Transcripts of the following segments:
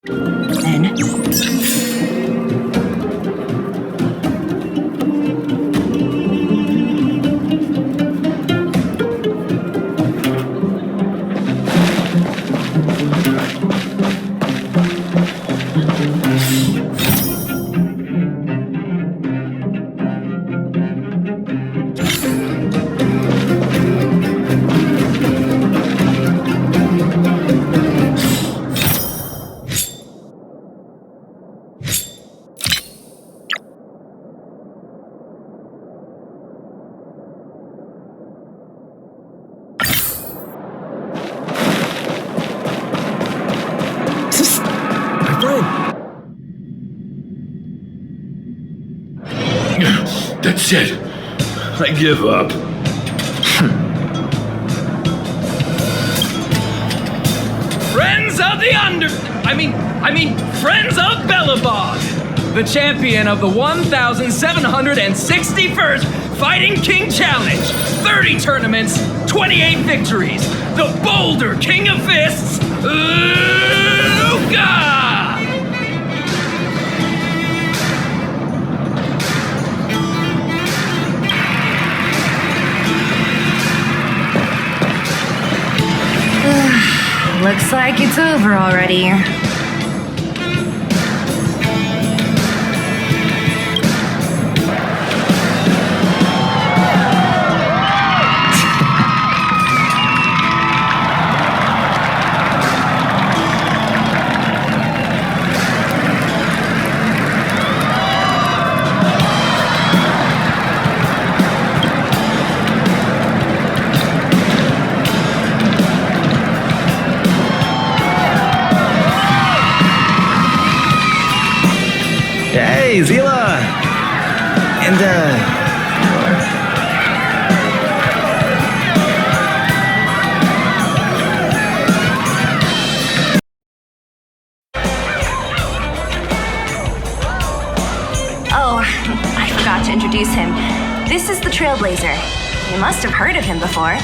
Then... That's it. I give up. Friends of the Friends of Belobog, the champion of the 1,761st Fighting King Challenge, 30 tournaments, 28 victories, the Boulder King of Fists, Luka! Looks like it's over already. Hey, Seele! And, Oh, I forgot to introduce him. This is the Trailblazer. You must have heard of him before.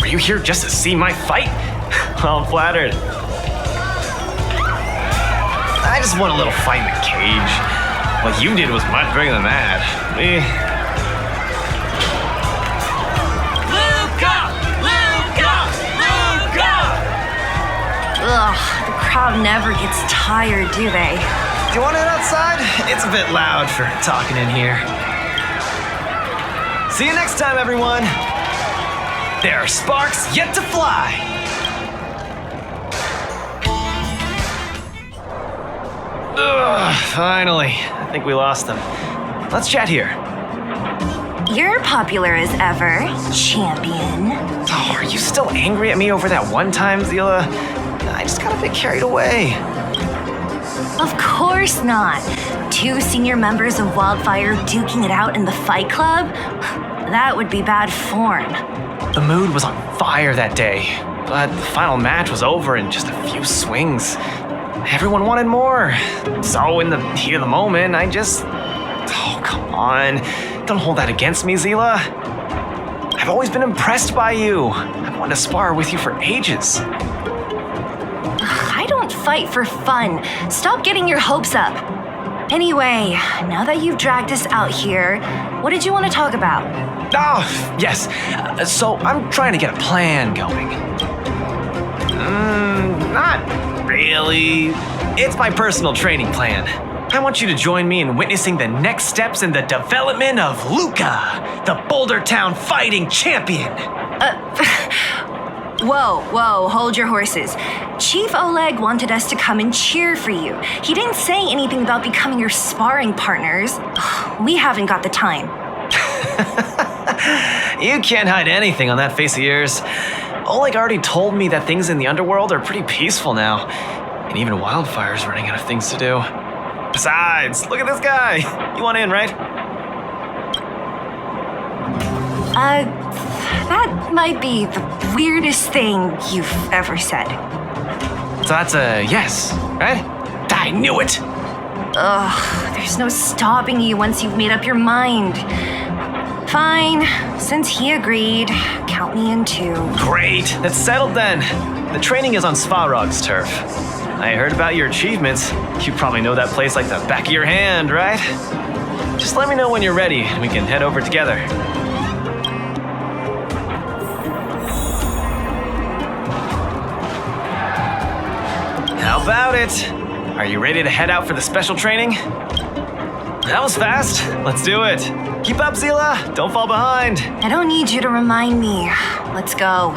were you here just to see my fight? Well, I'm flattered. I just want a little fight in the cage. What you did was much bigger than that. Luka! Luka! Luka! Ugh, the crowd never gets tired, do they? Do you want it outside? It's a bit loud for talking in here. See you next time, everyone. There are sparks yet to fly. Ugh, finally. I think we lost them. Let's chat here. You're popular as ever, champion. Oh, are you still angry at me over that one time, Seele? I just got a bit carried away. Of course not. 2 senior members of Wildfire duking it out in the Fight Club? That would be bad form. The mood was on fire that day, but the final match was over in just a few swings. Everyone wanted more. So in the heat of the moment, I just... Oh, come on. Don't hold that against me, Seele. I've always been impressed by you. I've wanted to spar with you for ages. I don't fight for fun. Stop getting your hopes up. Anyway, now that you've dragged us out here, what did you want to talk about? Oh, yes. So I'm trying to get a plan going. Not really. It's my personal training plan. I want you to join me in witnessing the next steps in the development of Luka, the Boulder Town fighting champion. Whoa, hold your horses. Chief Oleg wanted us to come and cheer for you. He didn't say anything about becoming your sparring partners. We haven't got the time. You can't hide anything on that face of yours. Oleg already told me that things in the Underworld are pretty peaceful now, and even Wildfire's running out of things to do. Besides, look at this guy. You want in, right? That might be the weirdest thing you've ever said. So that's a yes, right? I knew it. Ugh, there's no stopping you once you've made up your mind. Fine, since he agreed, count me in too. Great, that's settled then. The training is on Svarog's turf. I heard about your achievements. You probably know that place like the back of your hand, right? Just let me know when you're ready and we can head over together. How about it? Are you ready to head out for the special training? That was fast. Let's do it. Keep up, Seele. Don't fall behind. I don't need you to remind me. Let's go.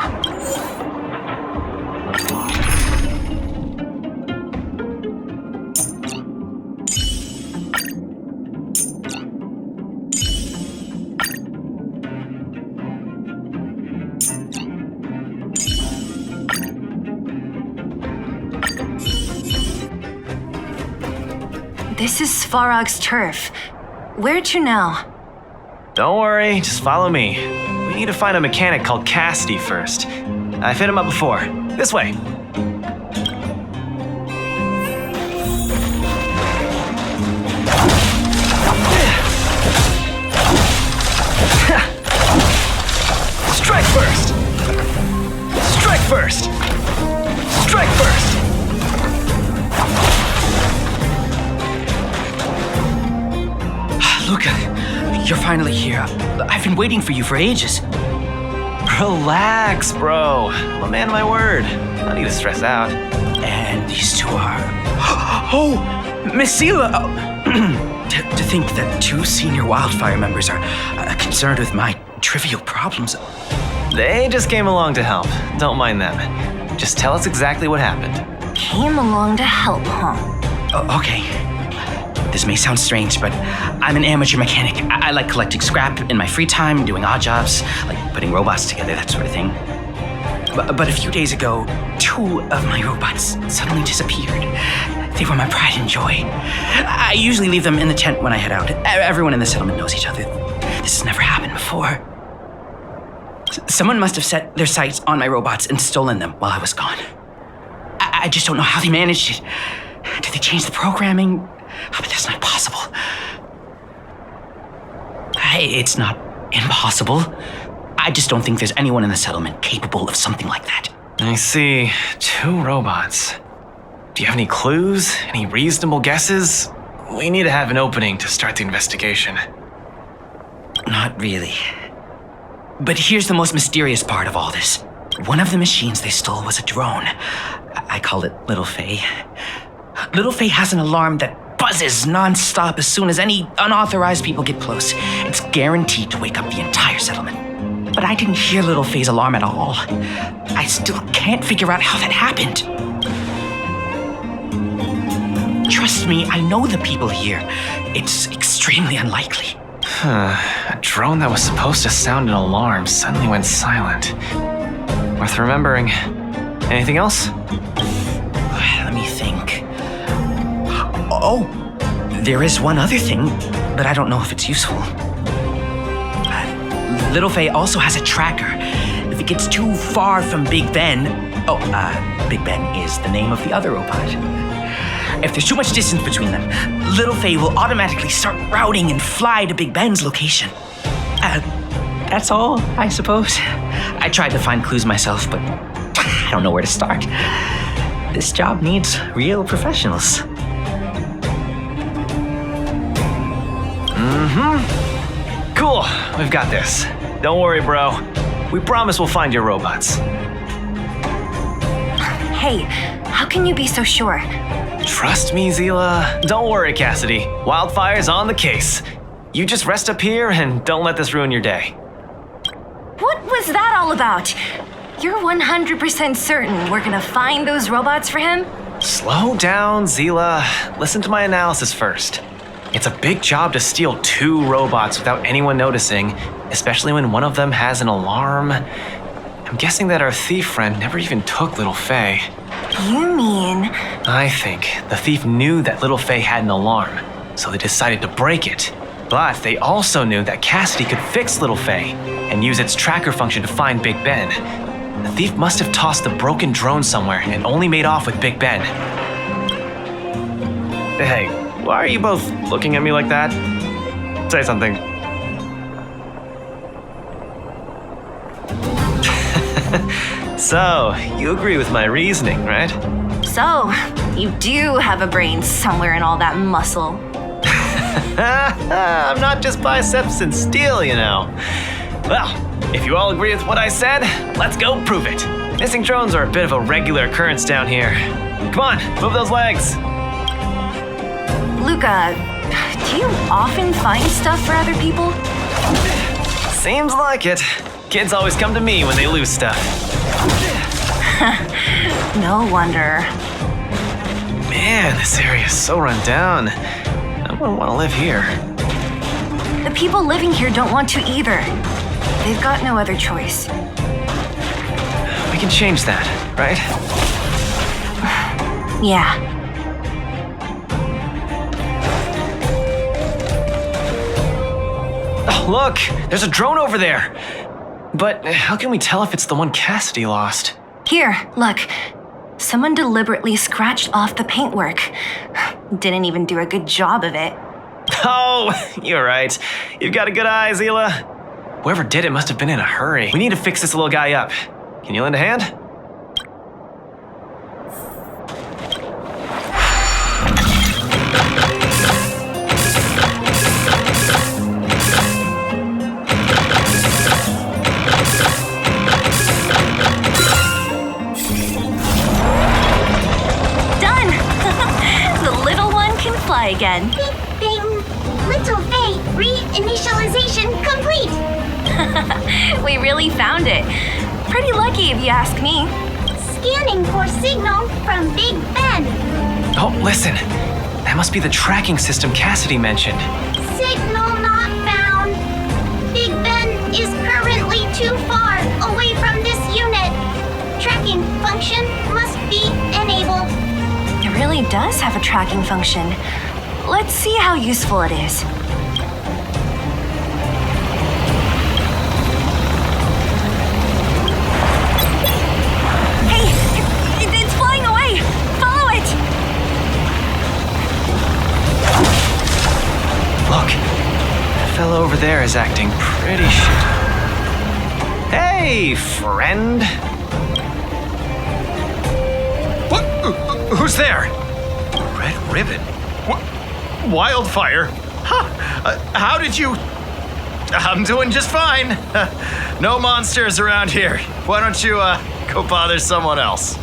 This is Svarog's turf. Where to now? Don't worry, just follow me. We need to find a mechanic called Cassidy first. I've hit him up before. This way. Strike first! Strike first! Strike first! Luka, you're finally here. I've been waiting for you for ages. Relax, bro. I'm a man of my word. No need to stress out. And these two are... Oh, Miss Seele! To think that two senior wildfire members are concerned with my trivial problems. They just came along to help. Don't mind them. Just tell us exactly what happened. Came along to help, huh? Oh, okay. This may sound strange, but I'm an amateur mechanic. I like collecting scrap in my free time, doing odd jobs, like putting robots together, that sort of thing. But a few days ago, two of my robots suddenly disappeared. They were my pride and joy. I usually leave them in the tent when I head out. Everyone in the settlement knows each other. This has never happened before. Someone must have set their sights on my robots and stolen them while I was gone. I just don't know how they managed it. Did they change the programming? Oh, but that's not possible. It's not impossible. I just don't think there's anyone in the settlement capable of something like that. I see. Two robots. Do you have any clues? Any reasonable guesses? We need to have an opening to start the investigation. Not really. But here's the most mysterious part of all this. One of the machines they stole was a drone. I call it Little Faye. Little Faye has an alarm that buzzes non-stop as soon as any unauthorized people get close. It's guaranteed to wake up the entire settlement. But I didn't hear Little Faye's alarm at all. I still can't figure out how that happened. Trust me, I know the people here. It's extremely unlikely. A drone that was supposed to sound an alarm suddenly went silent. Worth remembering. Anything else? Let me think. Oh, there is one other thing, but I don't know if it's useful. Little Faye also has a tracker. If it gets too far from Big Ben... Big Ben is the name of the other robot. If there's too much distance between them, Little Faye will automatically start routing and fly to Big Ben's location. That's all, I suppose. I tried to find clues myself, but I don't know where to start. This job needs real professionals. Cool, we've got this. Don't worry, bro. We promise we'll find your robots. Hey, how can you be so sure? Trust me, Seele. Don't worry, Cassidy. Wildfire's on the case. You just rest up here and don't let this ruin your day. What was that all about? You're 100% certain we're gonna find those robots for him? Slow down, Seele. Listen to my analysis first. It's a big job to steal two robots without anyone noticing, especially when one of them has an alarm. I'm guessing that our thief friend never even took Little Faye. You mean... I think the thief knew that Little Faye had an alarm, so they decided to break it. But they also knew that Cassidy could fix Little Faye and use its tracker function to find Big Ben. The thief must have tossed the broken drone somewhere and only made off with Big Ben. Hey, why are you both looking at me like that? Say something. So, you agree with my reasoning, right? So, you do have a brain somewhere in all that muscle. I'm not just biceps and steel, you know. Well, if you all agree with what I said, let's go prove it. Missing drones are a bit of a regular occurrence down here. Come on, move those legs. Luka, do you often find stuff for other people? Seems like it. Kids always come to me when they lose stuff. No wonder. Man, this area is so run down. I wouldn't want to live here. The people living here don't want to either. They've got no other choice. We can change that, right? Yeah. Oh, look! There's a drone over there! But how can we tell if it's the one Cassidy lost? Here, look. Someone deliberately scratched off the paintwork. Didn't even do a good job of it. Oh, you're right. You've got a good eye, Seele. Whoever did it must have been in a hurry. We need to fix this little guy up. Can you lend a hand? Done! The little one can fly again. Bing! Little Faye, reinitialization complete! We really found it. Pretty lucky if you ask me. Scanning for signal from Big Ben. Oh, listen. That must be the tracking system Cassidy mentioned. Signal not found. Big Ben is currently too far away from this unit. Tracking function must be enabled. It really does have a tracking function. Let's see how useful it is. Hey, it's flying away! Follow it! Look, that fellow over there is acting pretty shit. Hey, friend. What? Who's there? Red ribbon? What? Wildfire? Huh? How did you... I'm doing just fine. No monsters around here. Why don't you, go bother someone else?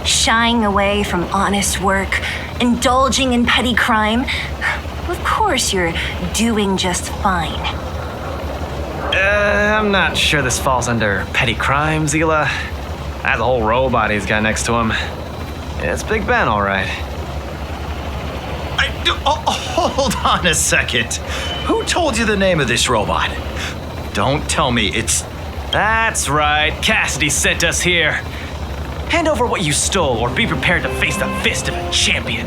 Shying away from honest work, indulging in petty crime. Of course you're doing just fine. I'm not sure this falls under petty crime, Seele. That's a whole robot he's got next to him. It's Big Ben, all right. Hold on a second. Who told you the name of this robot? Don't tell me it's... That's right. Cassidy sent us here. Hand over what you stole, or be prepared to face the fist of a champion.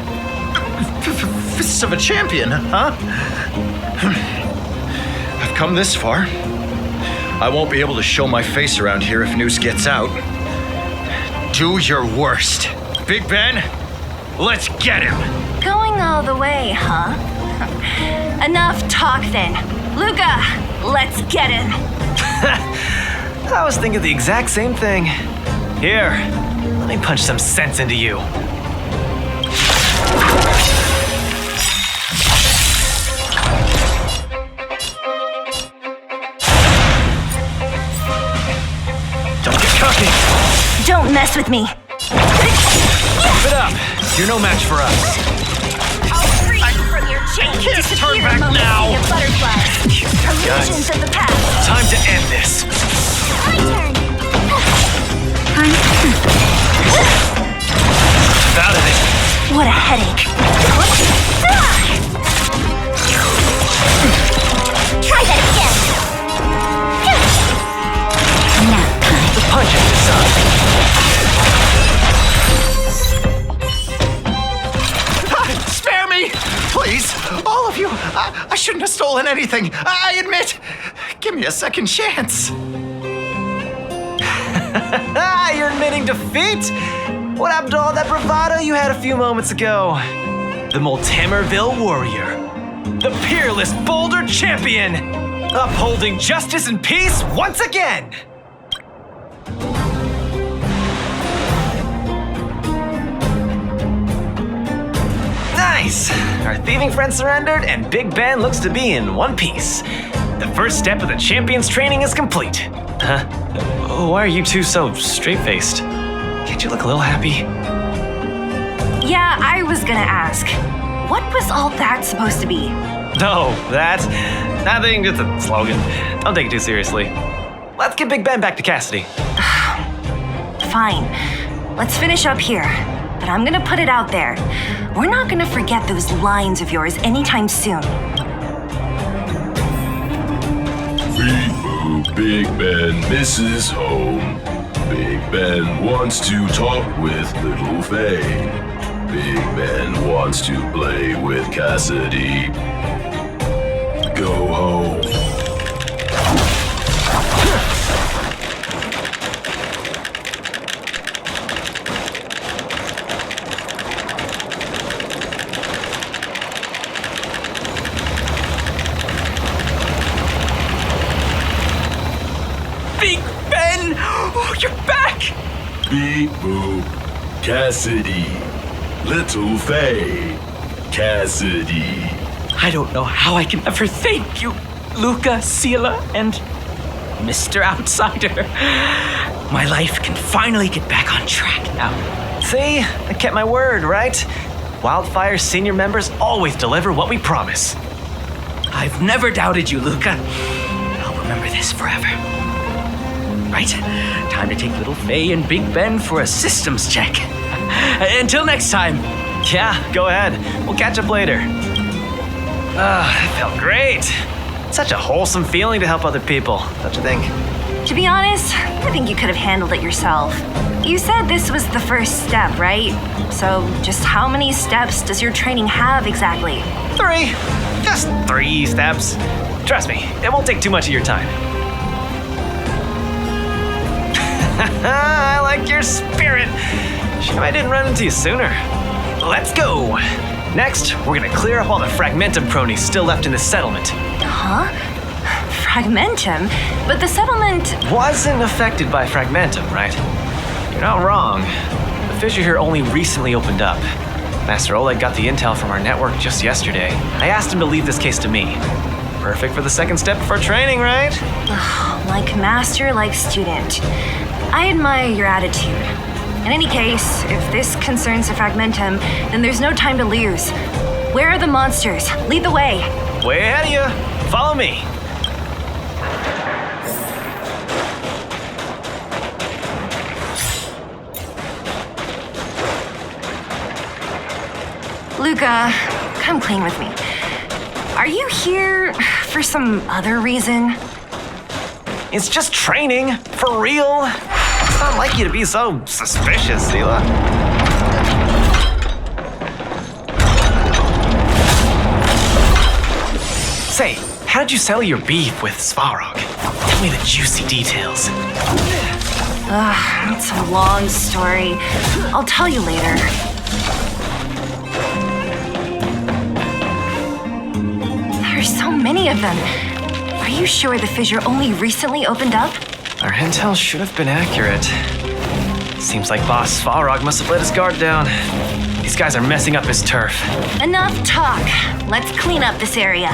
Fists of a champion, huh? I've come this far. I won't be able to show my face around here if news gets out. Do your worst. Big Ben, let's get him. Going all the way, huh? Enough talk then. Luka, let's get him. I was thinking the exact same thing. Here, let me punch some sense into you. Don't get cocky. Don't mess with me. Keep it up. You're no match for us. I'll free you from your chains. can't turn back now. Of butterflies. Illusions of the past. Time to end this. My turn. Out of it. What a headache. Try that again. The punch is designed. Spare me! Please, all of you. I shouldn't have stolen anything. I admit. Give me a second chance. You're admitting defeat? What happened to all that bravado you had a few moments ago? The Multimerville warrior. The peerless Boulder champion. Upholding justice and peace once again. Nice! Our thieving friend surrendered, and Big Ben looks to be in one piece. The first step of the champion's training is complete. Huh? Why are you two so straight-faced? Can't you look a little happy? Yeah, I was gonna ask. What was all that supposed to be? No, that's nothing, just a slogan. Don't take it too seriously. Let's get Big Ben back to Cassidy. Fine. Let's finish up here. But I'm gonna put it out there. We're not gonna forget those lines of yours anytime soon. Beep-boop, Big Ben misses home. Big Ben wants to talk with Little Faye. Big Ben wants to play with Cassidy. Go home. Big Ben! Oh, you're back! Beep boop, Cassidy. Little Faye, Cassidy. I don't know how I can ever thank you, Luka, Seele, and Mr. Outsider. My life can finally get back on track now. See? I kept my word, right? Wildfire's senior members always deliver what we promise. I've never doubted you, Luka. I'll remember this forever. Right, time to take Little Faye and Big Ben for a systems check. Until next time. Yeah, go ahead. We'll catch up later. It felt great. Such a wholesome feeling to help other people, don't you think? To be honest, I think you could have handled it yourself. You said this was the first step, right? So just how many steps does your training have exactly? 3. Just 3 steps. Trust me, it won't take too much of your time. I like your spirit. Shame I didn't run into you sooner. Let's go. Next, we're gonna clear up all the Fragmentum cronies still left in this settlement. Huh? Fragmentum? But the settlement... Wasn't affected by Fragmentum, right? You're not wrong. The fissure here only recently opened up. Master Oleg got the intel from our network just yesterday. I asked him to leave this case to me. Perfect for the second step of our training, right? Like master, like student. I admire your attitude. In any case, if this concerns the Fragmentum, then there's no time to lose. Where are the monsters? Lead the way. Way ahead of you. Follow me. Luka, come clean with me. Are you here for some other reason? It's just training, for real. It's not like you to be so suspicious, Seele. Say, how did you settle your beef with Svarog? Tell me the juicy details. It's a long story. I'll tell you later. There's so many of them. Are you sure the fissure only recently opened up? Our intel should have been accurate. Seems like Boss Svarog must have let his guard down. These guys are messing up his turf. Enough talk. Let's clean up this area.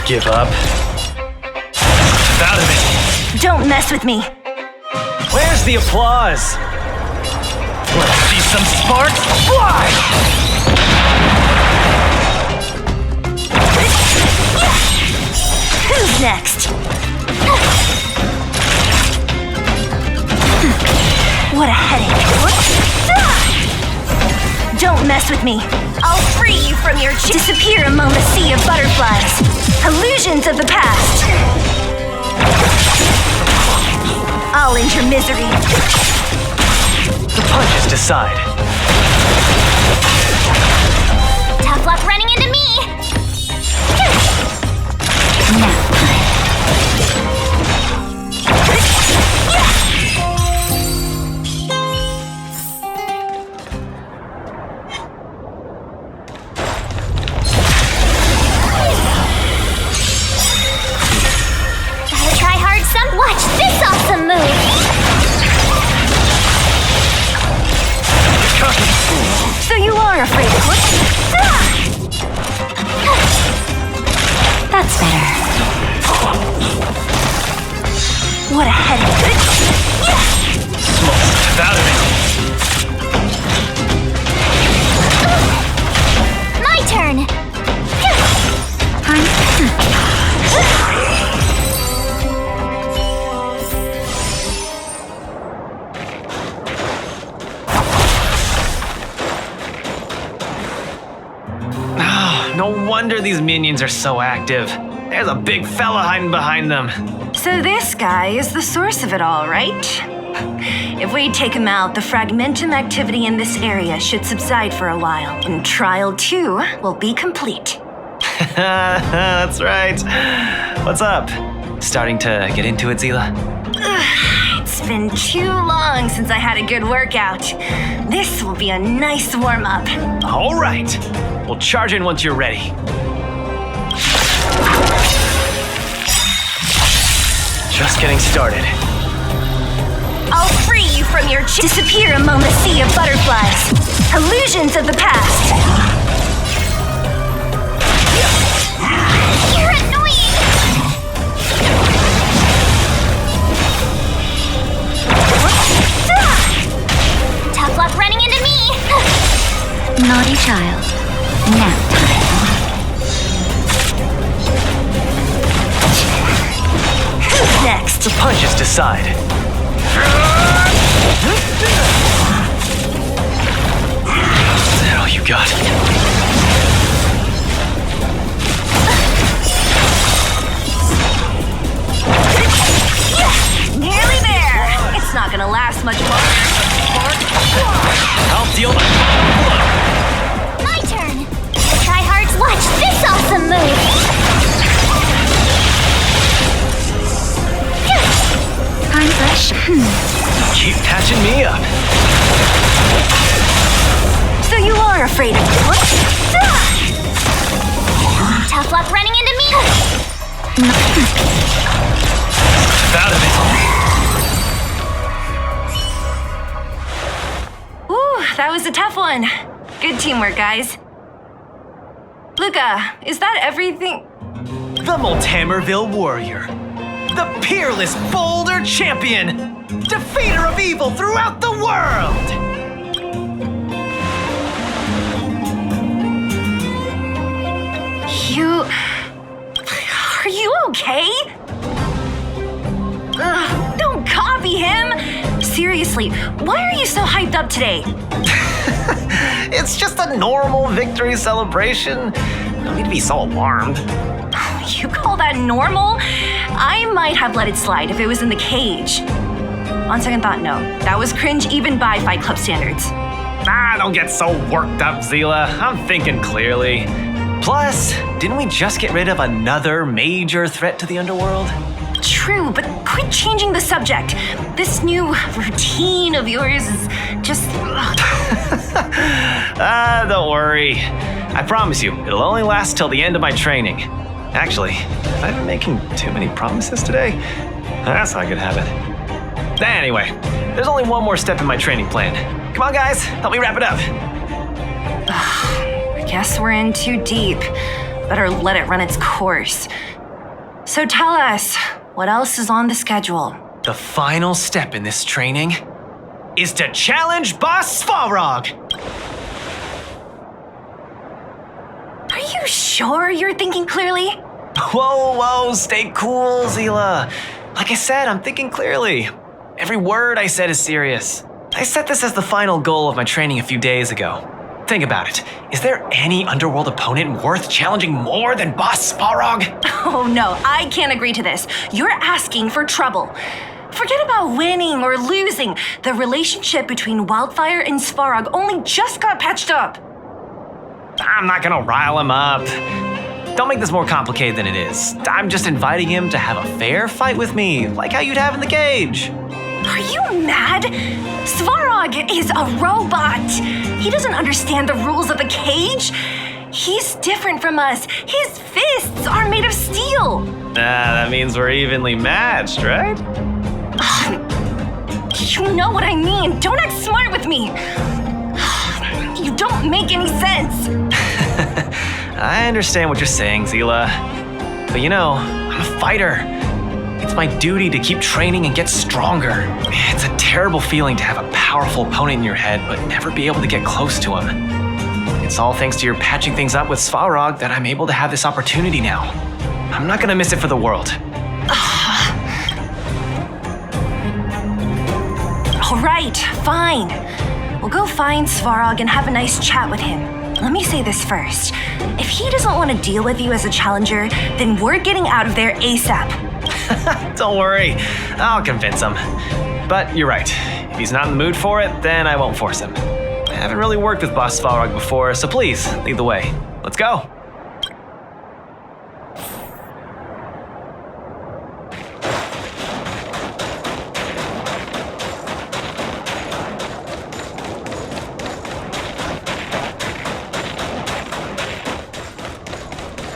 Give up. Out of it. Don't mess with me. Where's the applause? Let's see some sparks fly! Who's next? What a headache. Don't mess with me. I'll free you from your disappear among the sea of butterflies. Illusions of the past. I'll end your misery. The punches decide. Tough luck running into me! Gotta try hard some. Watch this awesome move! No wonder these minions are so active. There's a big fella hiding behind them. So this guy is the source of it all, right? If we take him out, the fragmentum activity in this area should subside for a while, and Trial 2 will be complete. That's right. What's up? Starting to get into it, Seele? It's been too long since I had a good workout. This will be a nice warm-up. All right. We'll charge in once you're ready. Just getting started. I'll free you from your disappear among the sea of butterflies. Illusions of the past. You're annoying! Tough luck running into me! Naughty child. Nap time. Who's next? The punches decide. Is that all you got? Nearly there. It's not gonna last much longer. I'll deal my My turn! Tryhards, watch this awesome move! I'm fresh. Keep patching me up. So you are afraid of me. Tough luck running into me! Out of it. Ooh, that was a tough one. Good teamwork, guys. Luka, is that everything? The Multamerville Warrior. The peerless Boulder Champion. Defeater of evil throughout the world. Are you okay? Ugh, don't copy him! Seriously, why are you so hyped up today? It's just a normal victory celebration. No need to be so alarmed. You call that normal? I might have let it slide if it was in the cage. On second thought, no. That was cringe even by Fight Club standards. Don't get so worked up, Seele. I'm thinking clearly. Plus, didn't we just get rid of another major threat to the Underworld? True, but quit changing the subject. This new routine of yours is just... Don't worry. I promise you, it'll only last till the end of my training. Actually, have I been making too many promises today? That's not a good habit. Anyway, there's only one more step in my training plan. Come on, guys, help me wrap it up. I guess we're in too deep. Better let it run its course. So tell us, what else is on the schedule? The final step in this training is to challenge Boss Svarog. Are you sure you're thinking clearly? Whoa, stay cool, Seele. Like I said, I'm thinking clearly. Every word I said is serious. I set this as the final goal of my training a few days ago. Think about it. Is there any Underworld opponent worth challenging more than Boss Svarog? Oh no, I can't agree to this. You're asking for trouble. Forget about winning or losing. The relationship between Wildfire and Svarog only just got patched up. I'm not gonna rile him up. Don't make this more complicated than it is. I'm just inviting him to have a fair fight with me, like how you'd have in the cage. Are you mad? Svarog is a robot. He doesn't understand the rules of the cage. He's different from us. His fists are made of steel. That means we're evenly matched, right? You know what I mean. Don't act smart with me. You don't make any sense. I understand what you're saying, Seele. But you know, I'm a fighter. It's my duty to keep training and get stronger. It's a terrible feeling to have a powerful opponent in your head, but never be able to get close to him. It's all thanks to your patching things up with Svarog that I'm able to have this opportunity now. I'm not gonna miss it for the world. All right, fine. We'll go find Svarog and have a nice chat with him. let me say this first. If he doesn't want to deal with you as a challenger, then we're getting out of there ASAP. Don't worry, I'll convince him. But you're right. If he's not in the mood for it, then I won't force him. I haven't really worked with Boss Svarog before, so please, lead the way. Let's go.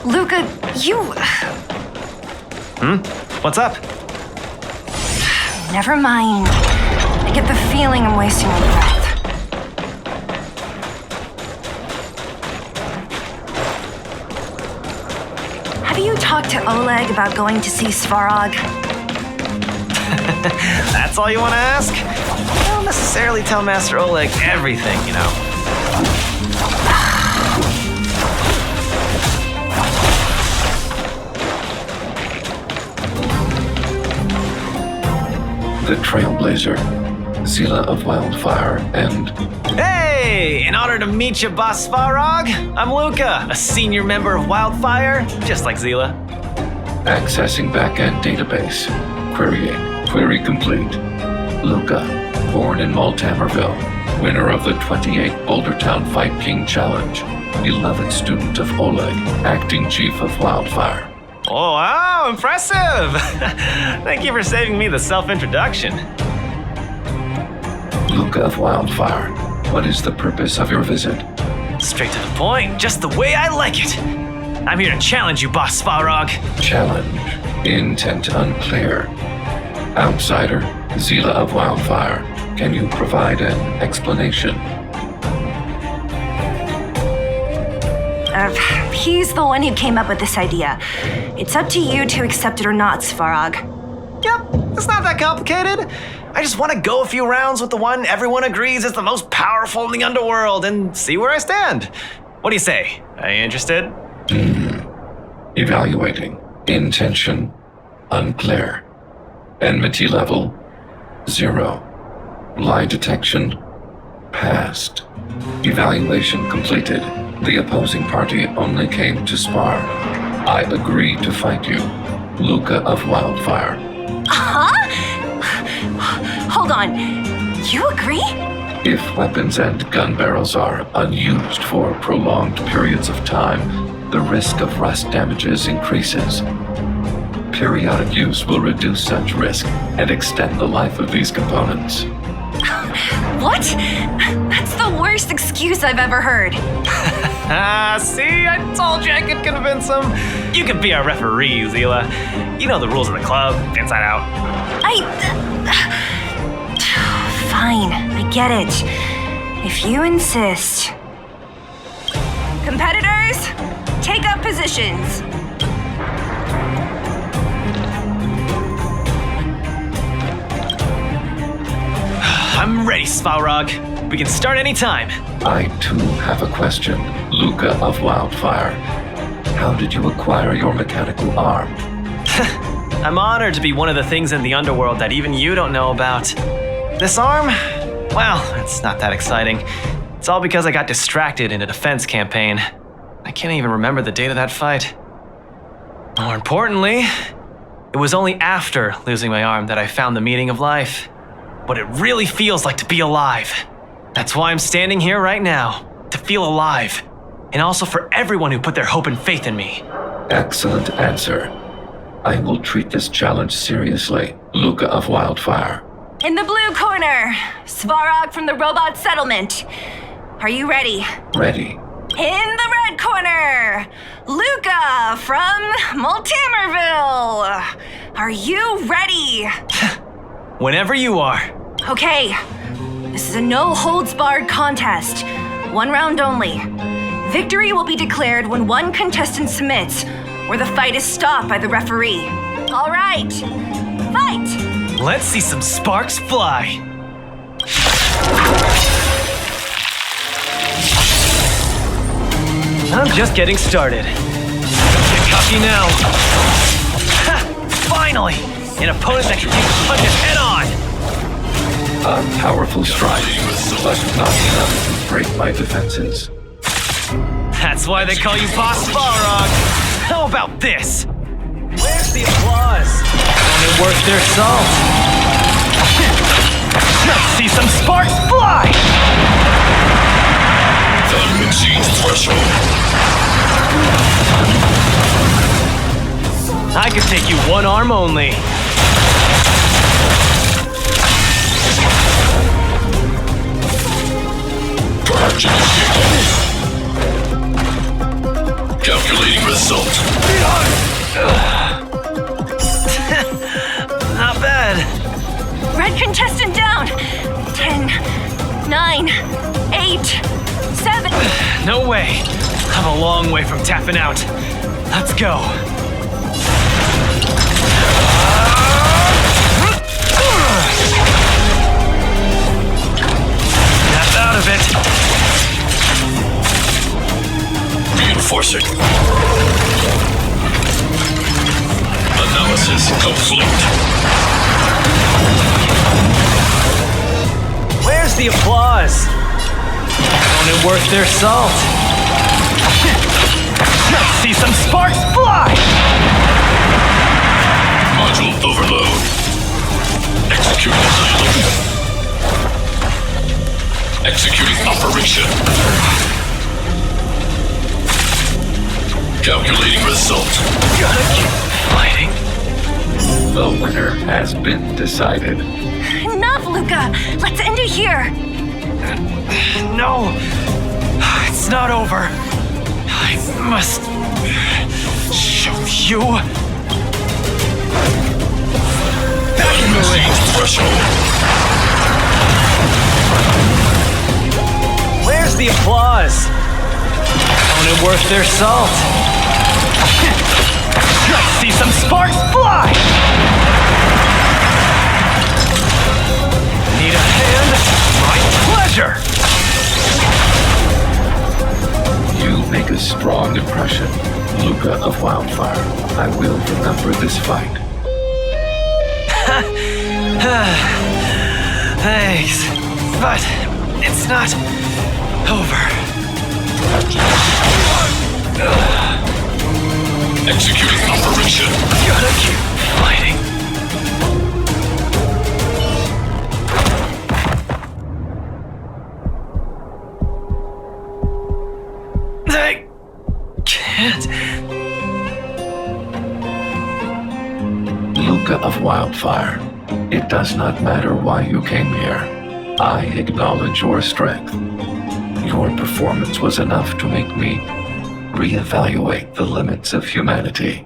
Luka, you... What's up? Never mind. I get the feeling I'm wasting my breath. Have you talked to Oleg about going to see Svarog? That's all you want to ask? I don't necessarily tell Master Oleg everything, you know. The Trailblazer, Seele of Wildfire, and... Hey! In honor to meet you, Boss Svarog, I'm Luka, a senior member of Wildfire, just like Seele. Accessing backend database. Querying. Query complete. Luka, born in Multamerville, winner of the 28th Boulder Town Fight King Challenge, 11th student of Oleg, acting chief of Wildfire. Oh, wow, impressive! Thank you for saving me the self-introduction. Luka of Wildfire, what is the purpose of your visit? Straight to the point, just the way I like it. I'm here to challenge you, Boss Svarog. Challenge. Intent unclear. Outsider, Seele of Wildfire, can you provide an explanation? He's the one who came up with this idea. It's up to you to accept it or not, Svarog. Yep, it's not that complicated. I just want to go a few rounds with the one everyone agrees is the most powerful in the Underworld and see where I stand. What do you say? Are you interested? Evaluating. Intention unclear. Enmity level 0. Lie detection passed. Evaluation completed. The opposing party only came to spar. I agree to fight you. Luka of Wildfire. Huh? Hold on. You agree? If weapons and gun barrels are unused for prolonged periods of time, the risk of rust damages increases. Periodic use will reduce such risk and extend the life of these components. What? That's the worst excuse I've ever heard. See, I told you I could convince him. You could be our referee, Seele. You know the rules of the club, inside out. Fine, I get it. If you insist. Competitors, take up positions. I'm ready, Svarog. We can start anytime. I too have a question. Luka of Wildfire. How did you acquire your mechanical arm? I'm honored to be one of the things in the Underworld that even you don't know about. This arm? Well, it's not that exciting. It's all because I got distracted in a defense campaign. I can't even remember the date of that fight. More importantly, it was only after losing my arm that I found the meaning of life. What it really feels like to be alive. That's why I'm standing here right now, to feel alive. And also for everyone who put their hope and faith in me. Excellent answer. I will treat this challenge seriously. Luka of Wildfire. In the blue corner, Svarog from the robot settlement. Are you ready? Ready. In the red corner, Luka from Multamerville. Are you ready? Whenever you are. Okay, this is a no-holds-barred contest. 1 round only. Victory will be declared when one contestant submits, or the fight is stopped by the referee. All right, fight! Let's see some sparks fly. I'm just getting started. Get cocky now. Ha! Finally! An opponent that can take punches head on! A powerful strike, but not enough to break my defenses. That's why they call you Boss Balrog. How about this? Where's the applause? Only worth their salt. Let's see some sparks fly! Time exceeds threshold. I could take you one arm only. Purge initiated. Calculating result. Not bad. Red contestant down. 10, 9, 8, 7. No way. I'm a long way from tapping out. Let's go. Snap out of it. Reinforcing. Analysis complete. Where's the applause? Only worth their salt. Let's see some sparks fly! Module overload. Executing assembly. Executing operation. Calculating result. Gotta keep fighting. The winner has been decided. Enough, Luka. Let's end it here. No, it's not over. I must show you. Time exceeds threshold. Where's the applause? Only worth their salt. Let's see some sparks fly! Need a hand? My pleasure! You make a strong impression, Luka of Wildfire. I will remember this fight. Thanks, but it's not over. Executing operation. Gotta keep fighting. I can't. Luka of Wildfire, it does not matter why you came here. I acknowledge your strength. Your performance was enough to make me reevaluate the limits of humanity.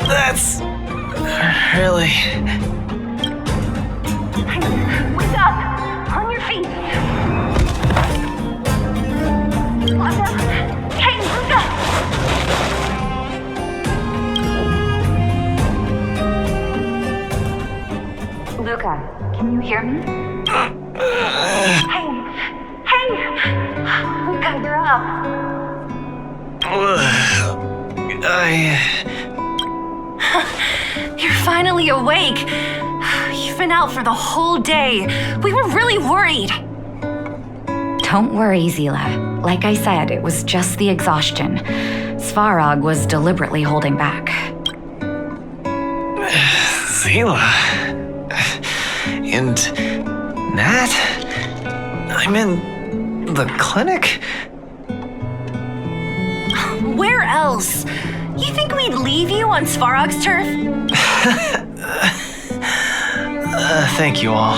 That's really... Wake up! On your feet! Luka! Hey, Luka! Luka, can you hear me? Hey! Luka, you're up. You're finally awake. You've been out for the whole day. We were really worried. Don't worry, Seele. Like I said, it was just the exhaustion. Svarog was deliberately holding back. Seele. And Nat? I'm in the clinic? Where else? You think we'd leave you on Svarog's turf? Thank you all.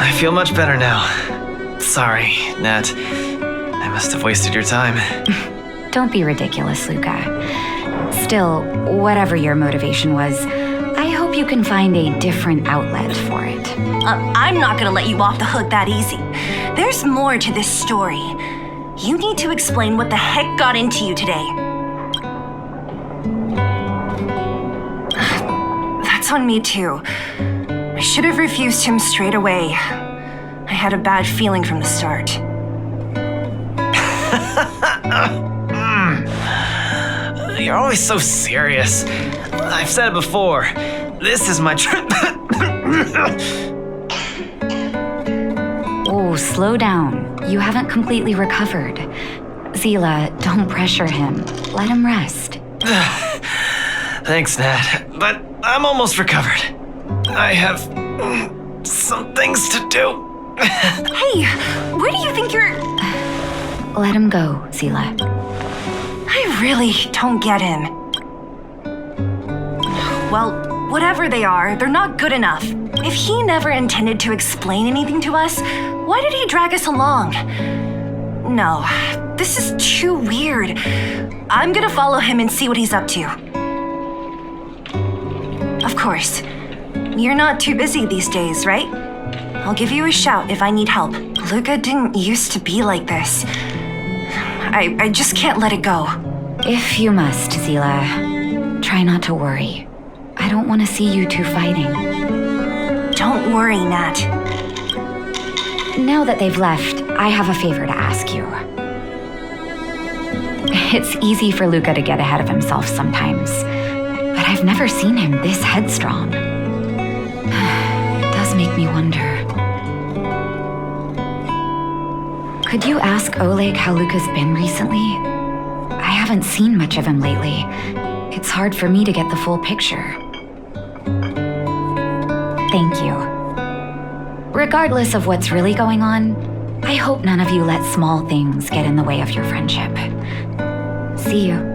I feel much better now. Sorry, Nat. I must have wasted your time. Don't be ridiculous, Luka. Still, whatever your motivation was, I hope you can find a different outlet for it. I'm not gonna let you off the hook that easy. There's more to this story. You need to explain what the heck got into you today. That's on me too. I should have refused him straight away. I had a bad feeling from the start. You're always so serious. I've said it before. This is my trip. Oh, slow down. You haven't completely recovered. Seele, don't pressure him. Let him rest. Thanks, Nat, but I'm almost recovered. I have some things to do. Hey, where do you think you're... Let him go, Seele. I really don't get him. Well, whatever they are, they're not good enough. If he never intended to explain anything to us, why did he drag us along? No, this is too weird. I'm gonna follow him and see what he's up to. Of course. You're not too busy these days, right? I'll give you a shout if I need help. Luka didn't used to be like this. I just can't let it go. If you must, Seele, try not to worry. I don't want to see you two fighting. Don't worry, Nat. Now that they've left, I have a favor to ask you. It's easy for Luka to get ahead of himself sometimes, but I've never seen him this headstrong. It does make me wonder. Could you ask Oleg how Luka's been recently? I haven't seen much of him lately. It's hard for me to get the full picture. Thank you. Regardless of what's really going on, I hope none of you let small things get in the way of your friendship. See you.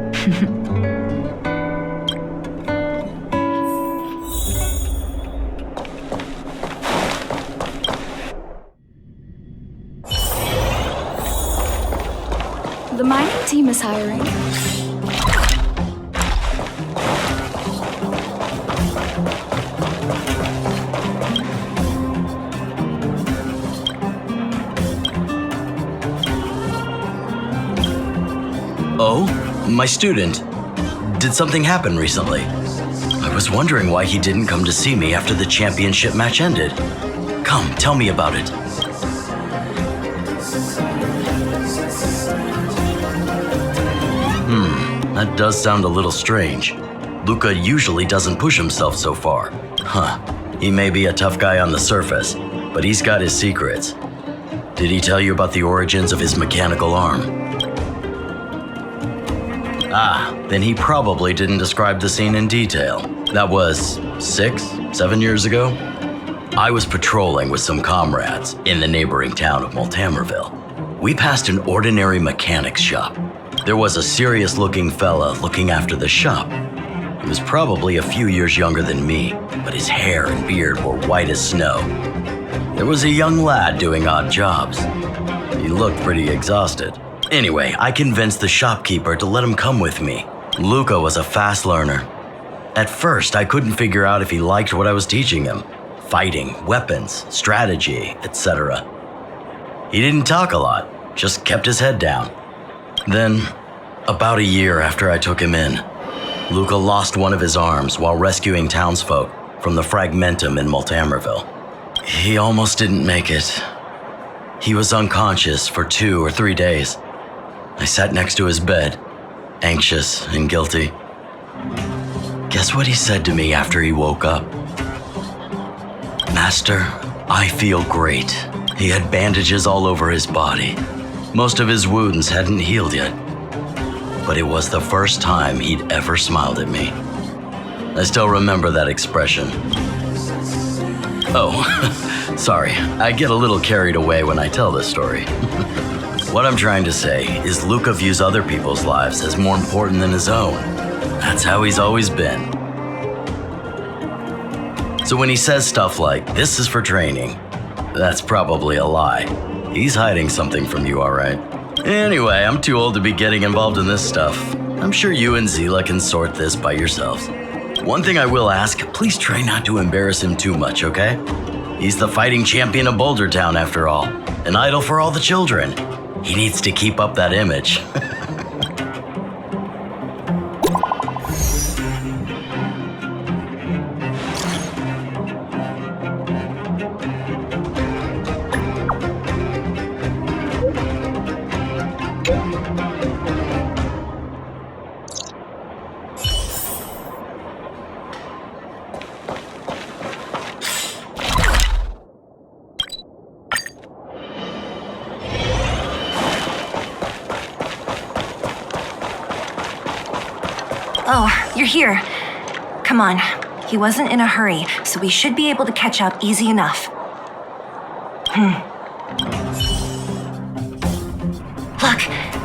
The mining team is hiring. Oh, my student. Did something happen recently? I was wondering why he didn't come to see me after the championship match ended. Come, tell me about it. That does sound a little strange. Luka usually doesn't push himself so far. He may be a tough guy on the surface, but he's got his secrets. Did he tell you about the origins of his mechanical arm? Then he probably didn't describe the scene in detail. That was 7 years ago? I was patrolling with some comrades in the neighboring town of Multamerville. We passed an ordinary mechanic's shop. There was a serious-looking fella looking after the shop. He was probably a few years younger than me, but his hair and beard were white as snow. There was a young lad doing odd jobs. He looked pretty exhausted. Anyway, I convinced the shopkeeper to let him come with me. Luka was a fast learner. At first, I couldn't figure out if he liked what I was teaching him. Fighting, weapons, strategy, etc. He didn't talk a lot, just kept his head down. Then, about a year after I took him in, Luka lost one of his arms while rescuing townsfolk from the Fragmentum in Multamerville. He almost didn't make it. He was unconscious for 2 or 3 days. I sat next to his bed, anxious and guilty. Guess what he said to me after he woke up? Master, I feel great. He had bandages all over his body. Most of his wounds hadn't healed yet, but it was the first time he'd ever smiled at me. I still remember that expression. Oh, sorry, I get a little carried away when I tell this story. What I'm trying to say is Luka views other people's lives as more important than his own. That's how he's always been. So when he says stuff like, "This is for training," that's probably a lie. He's hiding something from you, all right. Anyway, I'm too old to be getting involved in this stuff. I'm sure you and Seele can sort this by yourselves. One thing I will ask, please try not to embarrass him too much, okay? He's the fighting champion of Boulder Town, after all. An idol for all the children. He needs to keep up that image. Oh, you're here. Come on. He wasn't in a hurry, so we should be able to catch up easy enough. Look,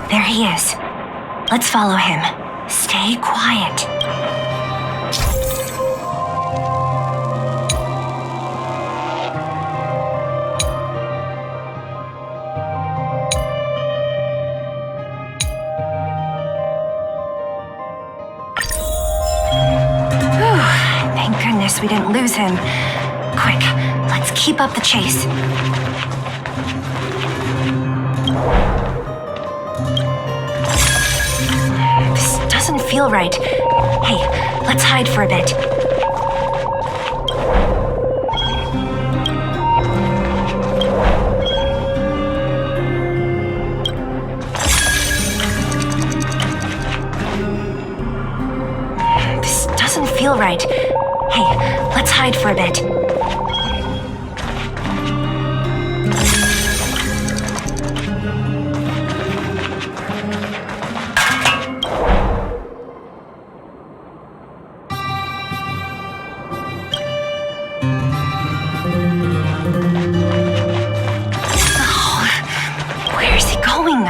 there he is. Let's follow him. Stay quiet. Thank goodness we didn't lose him. Quick, let's keep up the chase. This doesn't feel right. Hey, let's hide for a bit. This doesn't feel right. Hey, let's hide for a bit. Where's he going?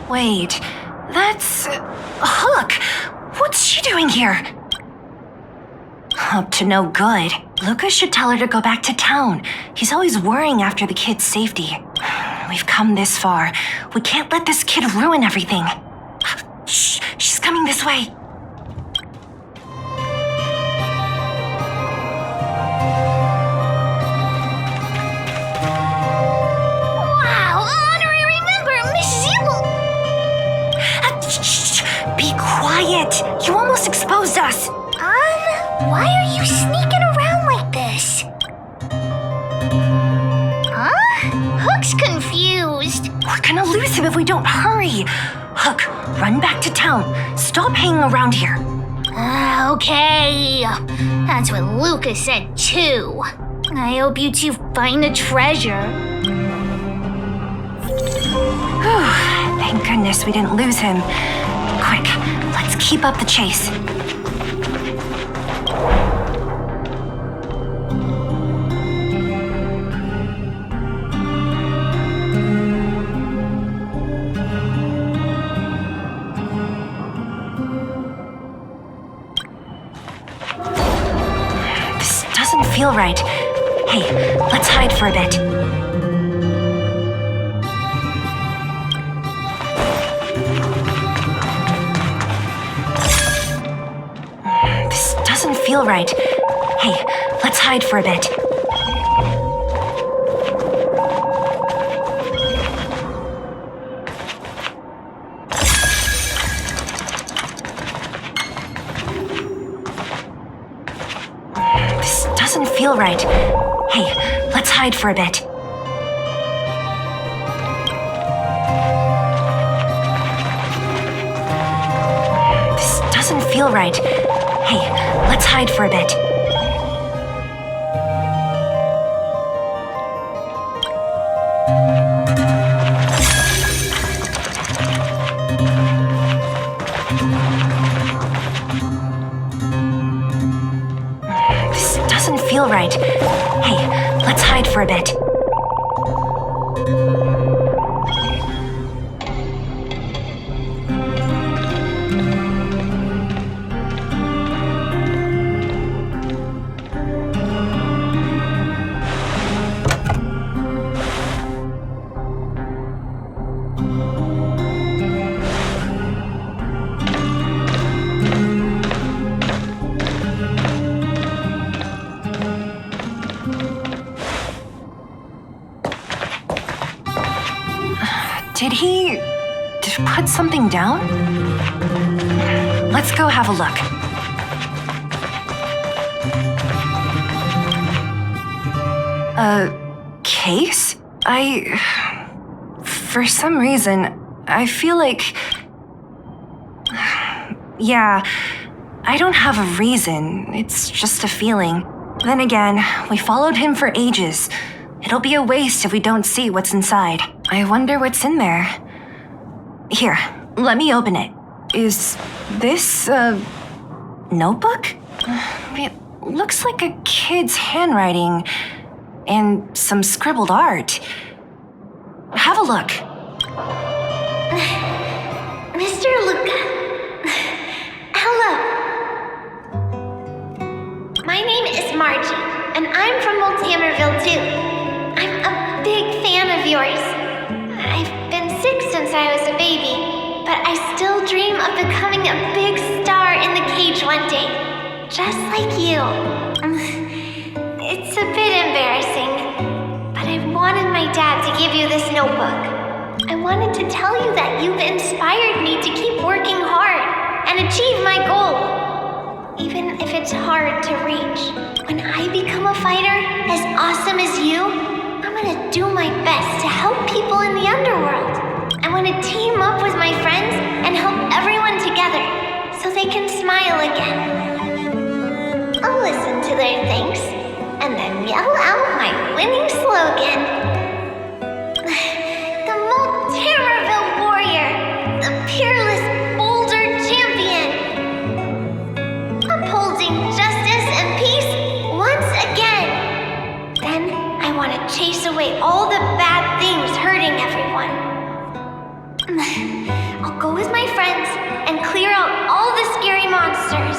Wait, that's Hook. What's she doing here? Up to no good. Luka should tell her to go back to town. He's always worrying after the kid's safety. We've come this far. We can't let this kid ruin everything. Shh, she's coming this way. Wow, honorary member, Miss Seele! Shh, be quiet. You almost exposed us. Why are you sneaking around like this? Huh? Hook's confused. We're gonna lose him if we don't hurry. Hook, run back to town. Stop hanging around here. Okay. That's what Luka said too. I hope you two find the treasure. Thank goodness we didn't lose him. Quick, let's keep up the chase. This doesn't feel right. Hey, let's hide for a bit. This doesn't feel right. Hey, let's hide for a bit. This doesn't feel right. Hey, let's hide for a bit. This doesn't feel right. Hey, let's hide for a bit. This doesn't feel right. Hey, let's hide for a bit. Did he put something down? Let's go have a look. A case? For some reason, I feel like... Yeah, I don't have a reason. It's just a feeling. Then again, we followed him for ages. It'll be a waste if we don't see what's inside. I wonder what's in there. Here, let me open it. Is this a notebook? It looks like a kid's handwriting and some scribbled art. Have a look. Mr. Luka. Hello. My name is Margie, and I'm from Multamerville too. I'm a big fan of yours. I've been sick since I was a baby, but I still dream of becoming a big star in the cage one day, just like you. It's a bit embarrassing, but I wanted my dad to give you this notebook. I wanted to tell you that you've inspired me to keep working hard and achieve my goal, even if it's hard to reach. When I become a fighter as awesome as you, I'm gonna do my best to help people in the Underworld. I want to team up with my friends and help everyone together so they can smile again. I'll listen to their thanks and then yell out my winning slogan. The Multamerville Warrior, the peerless Boulder Champion. Upholding justice and peace once again. Then I want to chase away all the bad things hurting everyone. I'll go with my friends and clear out all the scary monsters.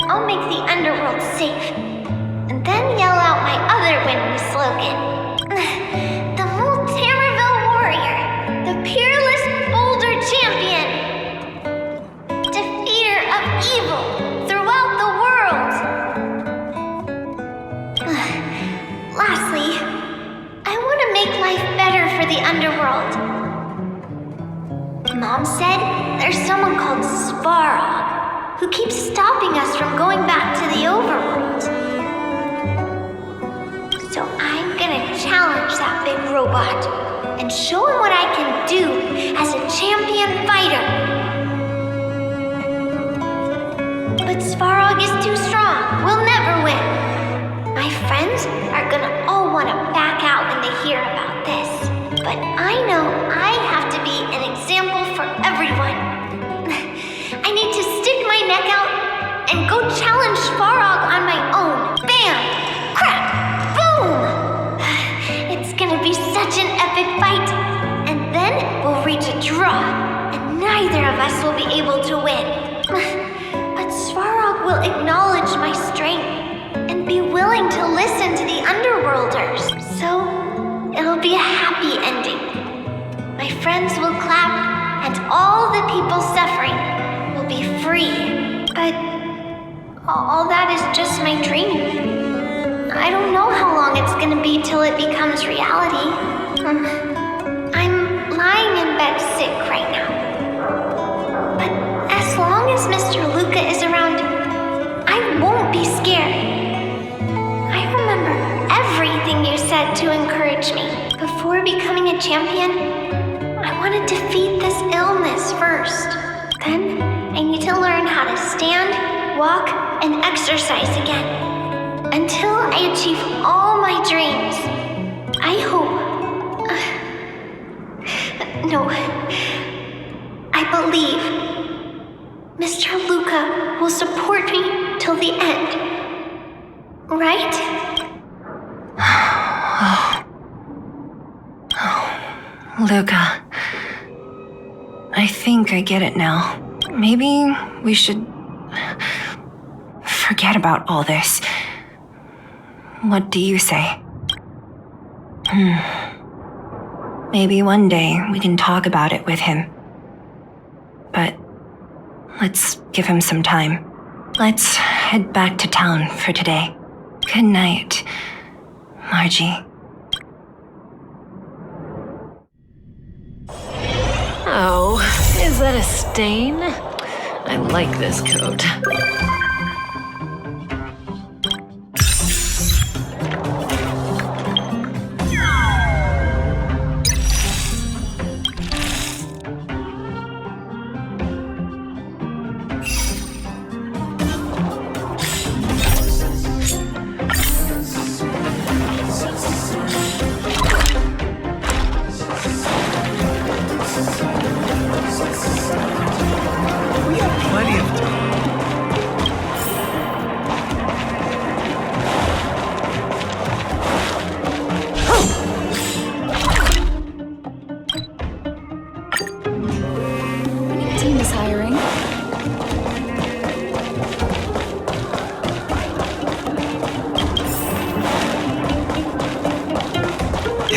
I'll make the Underworld safe, and then yell out my other winning slogan. The Multamerville Warrior, the peerless Boulder Champion. Defeater of evil throughout the world. Lastly, I want to make life better for the Underworld. Mom said there's someone called Svarog who keeps stopping us from going back to the overworld. So I'm gonna challenge that big robot and show him what I can do as a champion fighter. But Svarog is too strong. We'll never win. My friends are gonna all want to back out when they hear about this. But I know I have to be an example for everyone. I need to stick my neck out and go challenge Svarog on my own. Bam! Crack! Boom! It's gonna be such an epic fight. And then we'll reach a draw, and neither of us will be able to win. But Svarog will acknowledge my strength and be willing to listen to the Underworlders. So it'll be a happy ending. My friends will clap, and all the people suffering will be free. But all that is just my dream. I don't know how long it's gonna be till it becomes reality. I'm lying in bed sick right now. But as long as Mr. Luka is around, I won't be scared. I remember everything you said to encourage me. Before becoming a champion, I want to defeat this illness first. Then I need to learn how to stand, walk, and exercise again. Until I achieve all my dreams. I hope... No. I believe Mr. Luka will support me till the end. Right? Luka. I think I get it now. Maybe we should forget about all this. What do you say? Maybe one day we can talk about it with him. But let's give him some time. Let's head back to town for today. Good night, Margie. Oh, is that a stain? I like this coat.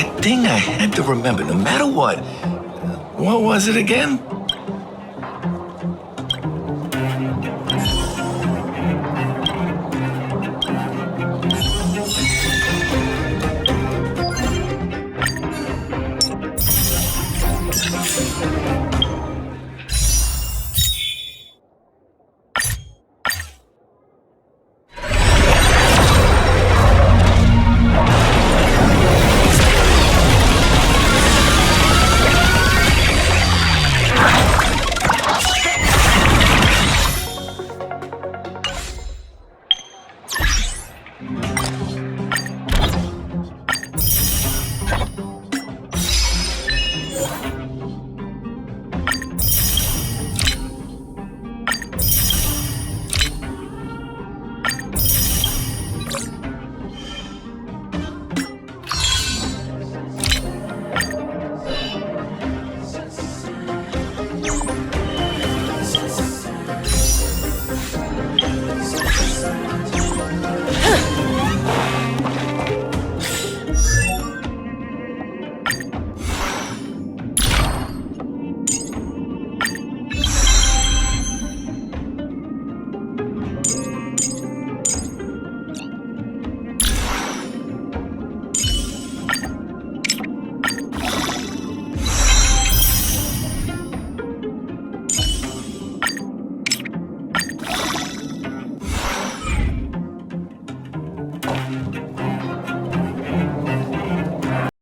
that thing I had to remember no matter what. What was it again?